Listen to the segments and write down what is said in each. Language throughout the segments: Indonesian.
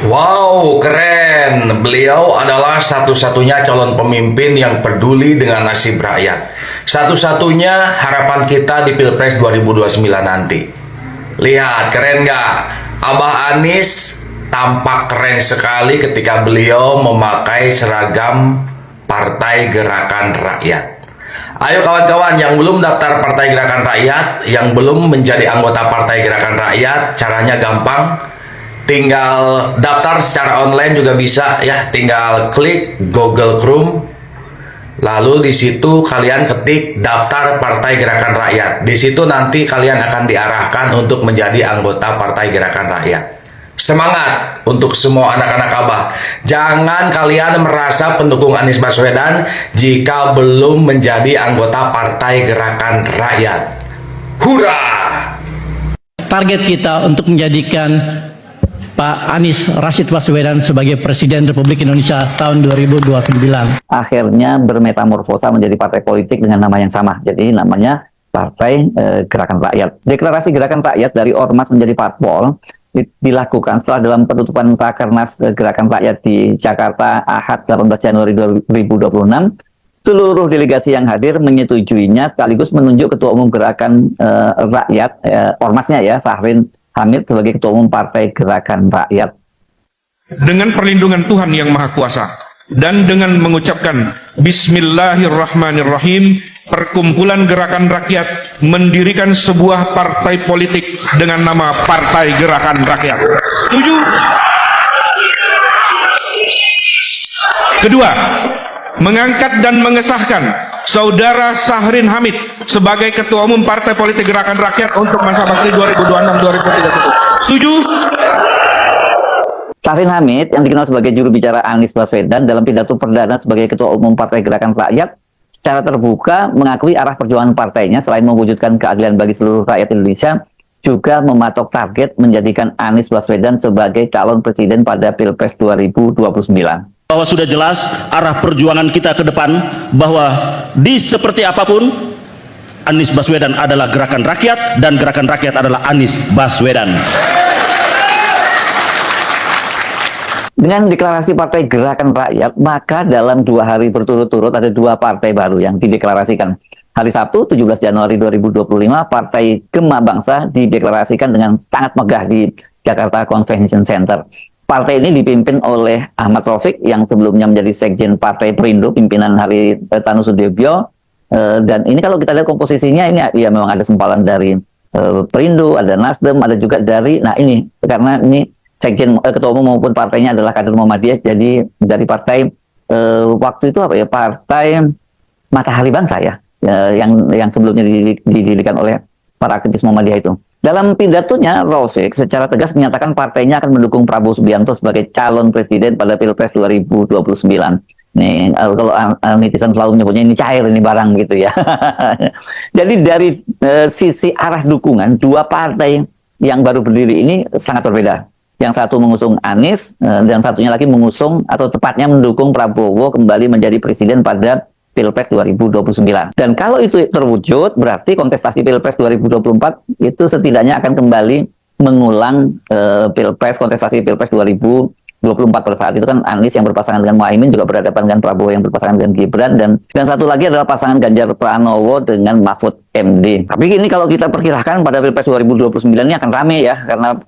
Wow, keren. Beliau adalah satu-satunya calon pemimpin yang peduli dengan nasib rakyat. Satu-satunya harapan kita di Pilpres 2029 nanti. Lihat, keren nggak? Abah Anies tampak keren sekali ketika beliau memakai seragam Partai Gerakan Rakyat. Ayo kawan-kawan yang belum daftar Partai Gerakan Rakyat, yang belum menjadi anggota Partai Gerakan Rakyat, caranya gampang. Tinggal daftar secara online juga bisa ya, tinggal klik Google Chrome. Lalu di situ kalian ketik daftar Partai Gerakan Rakyat. Di situ nanti kalian akan diarahkan untuk menjadi anggota Partai Gerakan Rakyat. Semangat untuk semua anak-anak Abah. Jangan kalian merasa pendukung Anies Baswedan jika belum menjadi anggota Partai Gerakan Rakyat. Hurra! Target kita untuk menjadikan Pak Anies Rashid Baswedan sebagai Presiden Republik Indonesia tahun 2029. Akhirnya bermetamorfosa menjadi partai politik dengan nama yang sama. Jadi namanya Partai Gerakan Rakyat. Deklarasi Gerakan Rakyat dari ormas menjadi parpol dilakukan setelah dalam penutupan Rakernas Gerakan Rakyat di Jakarta Ahad 18 Januari 2026. Seluruh delegasi yang hadir menyetujuinya sekaligus menunjuk Ketua Umum Gerakan Rakyat, ormasnya ya, Syahrin Hamid sebagai Ketua Umum Partai Gerakan Rakyat. Dengan perlindungan Tuhan Yang Maha Kuasa dan dengan mengucapkan Bismillahirrahmanirrahim, Perkumpulan Gerakan Rakyat mendirikan sebuah partai politik dengan nama Partai Gerakan Rakyat. Setuju? Kedua, mengangkat dan mengesahkan Saudara Syahrin Hamid sebagai Ketua Umum Partai Politik Gerakan Rakyat untuk masa bakti 2026-2030. Setuju? Syahrin Hamid yang dikenal sebagai juru bicara Anies Baswedan dalam pidato perdana sebagai Ketua Umum Partai Gerakan Rakyat secara terbuka mengakui arah perjuangan partainya selain mewujudkan keadilan bagi seluruh rakyat Indonesia, juga mematok target menjadikan Anies Baswedan sebagai calon presiden pada Pilpres 2029. Bahwa sudah jelas arah perjuangan kita ke depan, bahwa di seperti apapun Anies Baswedan adalah gerakan rakyat dan gerakan rakyat adalah Anies Baswedan. Dengan deklarasi Partai Gerakan Rakyat, maka dalam 2 hari berturut-turut ada 2 partai baru yang dideklarasikan. Hari Sabtu 17 Januari 2025, Partai Gema Bangsa dideklarasikan dengan sangat megah di Jakarta Convention Center. Partai ini dipimpin oleh Ahmad Raufik yang sebelumnya menjadi Sekjen Partai Perindo, pimpinan Haritanu Sudibyo. Dan ini kalau kita lihat komposisinya, ini ya memang ada sempalan dari Perindo, ada Nasdem, ada juga dari, nah ini, karena ini Sekjen Ketua Umum maupun partainya adalah kader Muhammadiyah, jadi dari partai waktu itu apa ya, Partai Matahari Bangsa ya, yang sebelumnya didirikan oleh para aktivis Muhammadiyah itu. Dalam pidatonya, Raufik secara tegas menyatakan partainya akan mendukung Prabowo Subianto sebagai calon presiden pada Pilpres 2029. Nih, kalau netizen selalu menyebutnya ini cair, ini barang gitu ya. Jadi dari sisi arah dukungan, 2 partai yang baru berdiri ini sangat berbeda. Yang satu mengusung Anies, dan satunya lagi mengusung atau tepatnya mendukung Prabowo kembali menjadi presiden pada Pilpres 2029. Dan kalau itu terwujud, berarti kontestasi Pilpres 2024 itu setidaknya akan kembali mengulang kontestasi Pilpres 2024 pada saat itu kan Anies yang berpasangan dengan Muhaimin juga berhadapan dengan Prabowo yang berpasangan dengan Gibran, dan satu lagi adalah pasangan Ganjar Pranowo dengan Mahfud MD. Tapi ini kalau kita perkirakan pada Pilpres 2029 ini akan rame ya, karena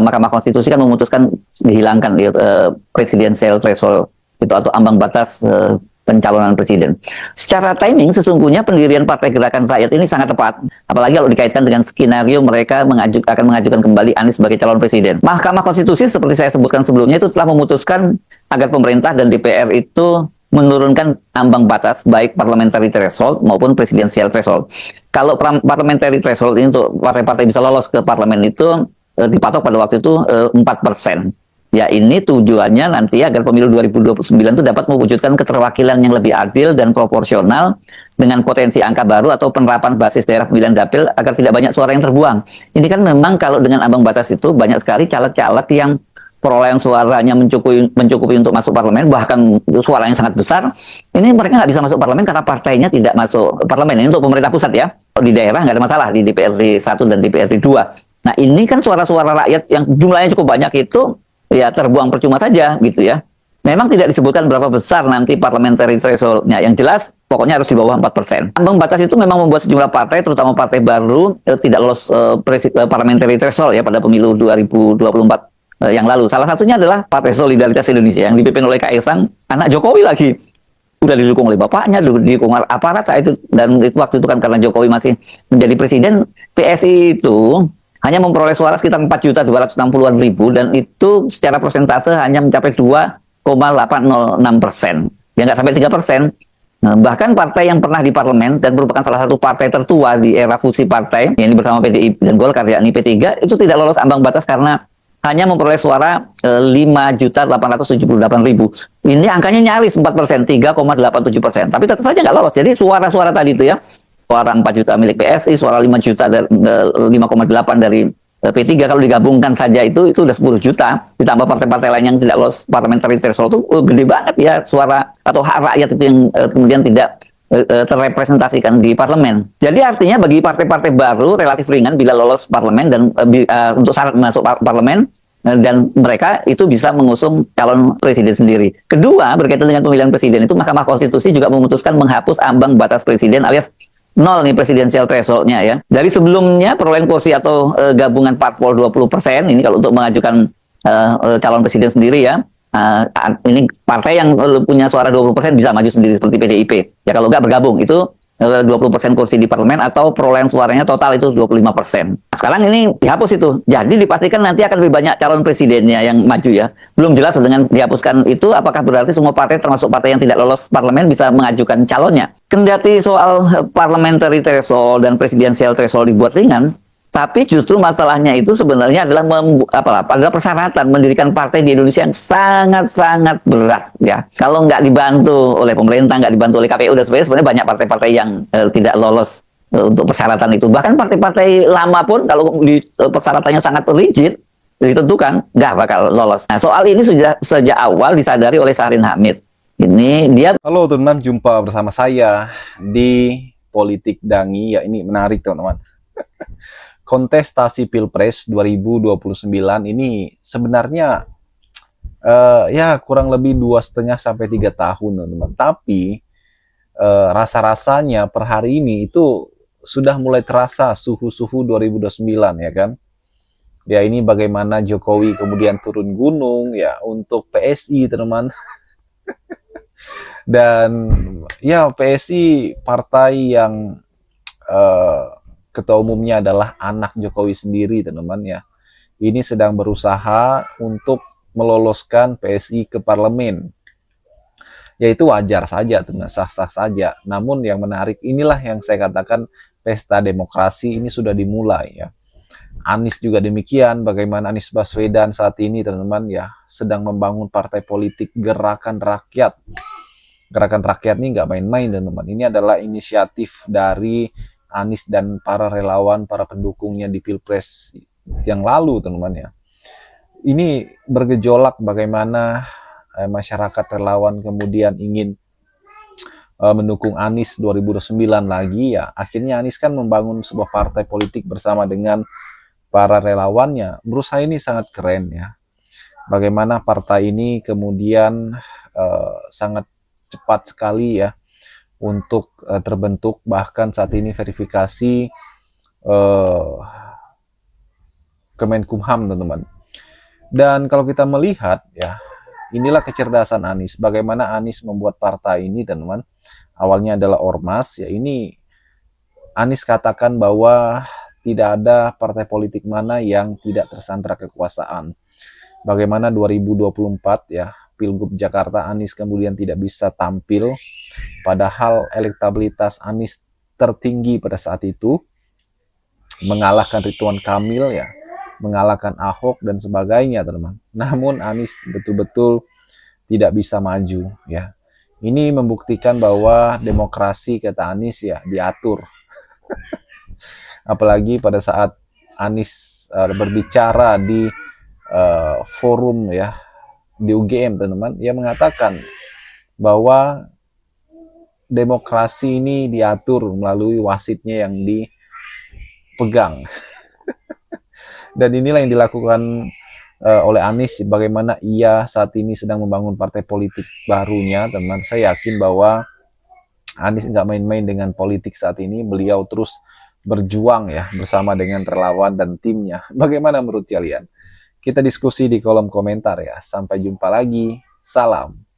Mahkamah Konstitusi kan memutuskan dihilangkan presidensial threshold itu atau ambang batas pencalonan presiden. Secara timing sesungguhnya pendirian Partai Gerakan Rakyat ini sangat tepat, apalagi kalau dikaitkan dengan skenario mereka akan mengajukan kembali Anies sebagai calon presiden. Mahkamah Konstitusi seperti saya sebutkan sebelumnya itu telah memutuskan agar pemerintah dan DPR itu menurunkan ambang batas baik parliamentary threshold maupun presidensial threshold. Kalau parliamentary threshold ini untuk partai-partai bisa lolos ke parlemen itu dipatok pada waktu itu 4%. Ya, ini tujuannya nanti agar pemilu 2029 itu dapat mewujudkan keterwakilan yang lebih adil dan proporsional dengan potensi angka baru atau penerapan basis daerah pemilihan dapil agar tidak banyak suara yang terbuang. Ini kan memang kalau dengan ambang batas itu banyak sekali caleg-caleg yang perolehan suaranya mencukupi untuk masuk parlemen, bahkan suara yang sangat besar. Ini mereka nggak bisa masuk parlemen karena partainya tidak masuk parlemen. Ini untuk pemerintah pusat ya. Di daerah nggak ada masalah, di DPRD 1 dan DPRD 2. Nah, ini kan suara-suara rakyat yang jumlahnya cukup banyak itu ya terbuang percuma saja gitu ya. Memang tidak disebutkan berapa besar nanti parliamentary threshold-nya. Yang jelas pokoknya harus di bawah 4%. Ambang batas itu memang membuat sejumlah partai, terutama partai baru, tidak lolos parliamentary threshold ya pada pemilu 2024 yang lalu. Salah satunya adalah Partai Solidaritas Indonesia yang dipimpin oleh Kaisang, anak Jokowi lagi. Udah didukung oleh bapaknya, didukung aparat saat itu, dan itu waktu itu kan karena Jokowi masih menjadi presiden. PSI itu hanya memperoleh suara sekitar 4.260.000 dan itu secara persentase hanya mencapai 2,806%. Ya nggak sampai 3%. Nah, bahkan partai yang pernah di parlemen dan merupakan salah satu partai tertua di era fusi partai, ini bersama PDIP dan Golkar, yakni P3, itu tidak lolos ambang batas karena hanya memperoleh suara 5.878.000. Ini angkanya nyaris 4%, 3,87%. Tapi tetap saja nggak lolos. Jadi suara-suara tadi itu ya, suara 4 juta milik PSI, suara 5 juta 5,8 dari P3 kalau digabungkan saja itu udah 10 juta. Ditambah partai-partai lain yang tidak lolos parliamentary threshold itu gede banget ya suara atau hak rakyat itu yang kemudian tidak terrepresentasikan di parlemen. Jadi artinya bagi partai-partai baru relatif ringan bila lolos parlemen dan untuk syarat masuk parlemen dan mereka itu bisa mengusung calon presiden sendiri. Kedua, berkaitan dengan pemilihan presiden itu Mahkamah Konstitusi juga memutuskan menghapus ambang batas presiden alias nol nih presidensial threshold-nya ya. Dari sebelumnya perolehan kursi atau gabungan parpol 20%, ini kalau untuk mengajukan calon presiden sendiri ya. Ini partai yang punya suara 20% bisa maju sendiri seperti PDIP. Ya kalau nggak bergabung itu 20% kursi di parlemen atau perolehan suaranya total itu 25%. Sekarang ini dihapus itu. Jadi dipastikan nanti akan lebih banyak calon presidennya yang maju ya. Belum jelas dengan dihapuskan itu apakah berarti semua partai termasuk partai yang tidak lolos parlemen bisa mengajukan calonnya. Kendati soal parliamentary threshold dan presidensial threshold dibuat ringan, tapi justru masalahnya itu sebenarnya adalah adalah persyaratan mendirikan partai di Indonesia yang sangat-sangat berat ya. Kalau nggak dibantu oleh pemerintah, nggak dibantu oleh KPU dan sebagainya, sebenarnya banyak partai-partai yang tidak lolos untuk persyaratan itu. Bahkan partai-partai lama pun kalau di persyaratannya sangat rigid ditentukan nggak bakal lolos. Nah, soal ini sudah sejak awal disadari oleh Syahrin Hamid. Ini dia. Halo teman-teman, jumpa bersama saya di Politik Dangi. Ya, ini menarik teman-teman. Kontestasi Pilpres 2029 ini sebenarnya ya kurang lebih 2,5 sampai 3 tahun teman-teman. Tapi rasa-rasanya per hari ini itu sudah mulai terasa suhu-suhu 2029 ya kan. Ya ini bagaimana Jokowi kemudian turun gunung ya untuk PSI teman-teman. Dan ya PSI partai yang ketua umumnya adalah anak Jokowi sendiri teman-teman ya. Ini sedang berusaha untuk meloloskan PSI ke parlemen. Ya itu wajar saja teman, sah-sah saja. Namun yang menarik inilah yang saya katakan pesta demokrasi ini sudah dimulai ya. Anies juga demikian, bagaimana Anies Baswedan saat ini teman-teman ya sedang membangun partai politik Gerakan Rakyat. Gerakan Rakyat ini nggak main-main teman-teman. Ini adalah inisiatif dari Anies dan para relawan, para pendukungnya di Pilpres yang lalu teman-teman ya. Ini bergejolak bagaimana masyarakat relawan kemudian ingin mendukung Anies 2029 lagi ya. Akhirnya Anies kan membangun sebuah partai politik bersama dengan para relawannya. Menurut saya ini sangat keren ya. Bagaimana partai ini kemudian sangat cepat sekali ya untuk terbentuk, bahkan saat ini verifikasi Kemenkumham teman-teman. Dan kalau kita melihat ya, inilah kecerdasan Anies, bagaimana Anies membuat partai ini teman-teman. Awalnya adalah ormas ya, ini Anies katakan bahwa tidak ada partai politik mana yang tidak tersandra kekuasaan. Bagaimana 2024 ya, Pilgub Jakarta Anies kemudian tidak bisa tampil, padahal elektabilitas Anies tertinggi pada saat itu, mengalahkan Ridwan Kamil ya, mengalahkan Ahok dan sebagainya teman-teman. Namun Anies betul-betul tidak bisa maju ya. Ini membuktikan bahwa demokrasi kata Anies ya diatur. Apalagi pada saat Anies berbicara di forum ya di UGM teman-teman, ia mengatakan bahwa demokrasi ini diatur melalui wasitnya yang dipegang. Dan inilah yang dilakukan oleh Anies bagaimana ia saat ini sedang membangun partai politik barunya, teman. Saya yakin bahwa Anies nggak main-main dengan politik saat ini. Beliau terus berjuang ya bersama dengan relawan dan timnya. Bagaimana menurut kalian? Kita diskusi di kolom komentar ya. Sampai jumpa lagi. Salam.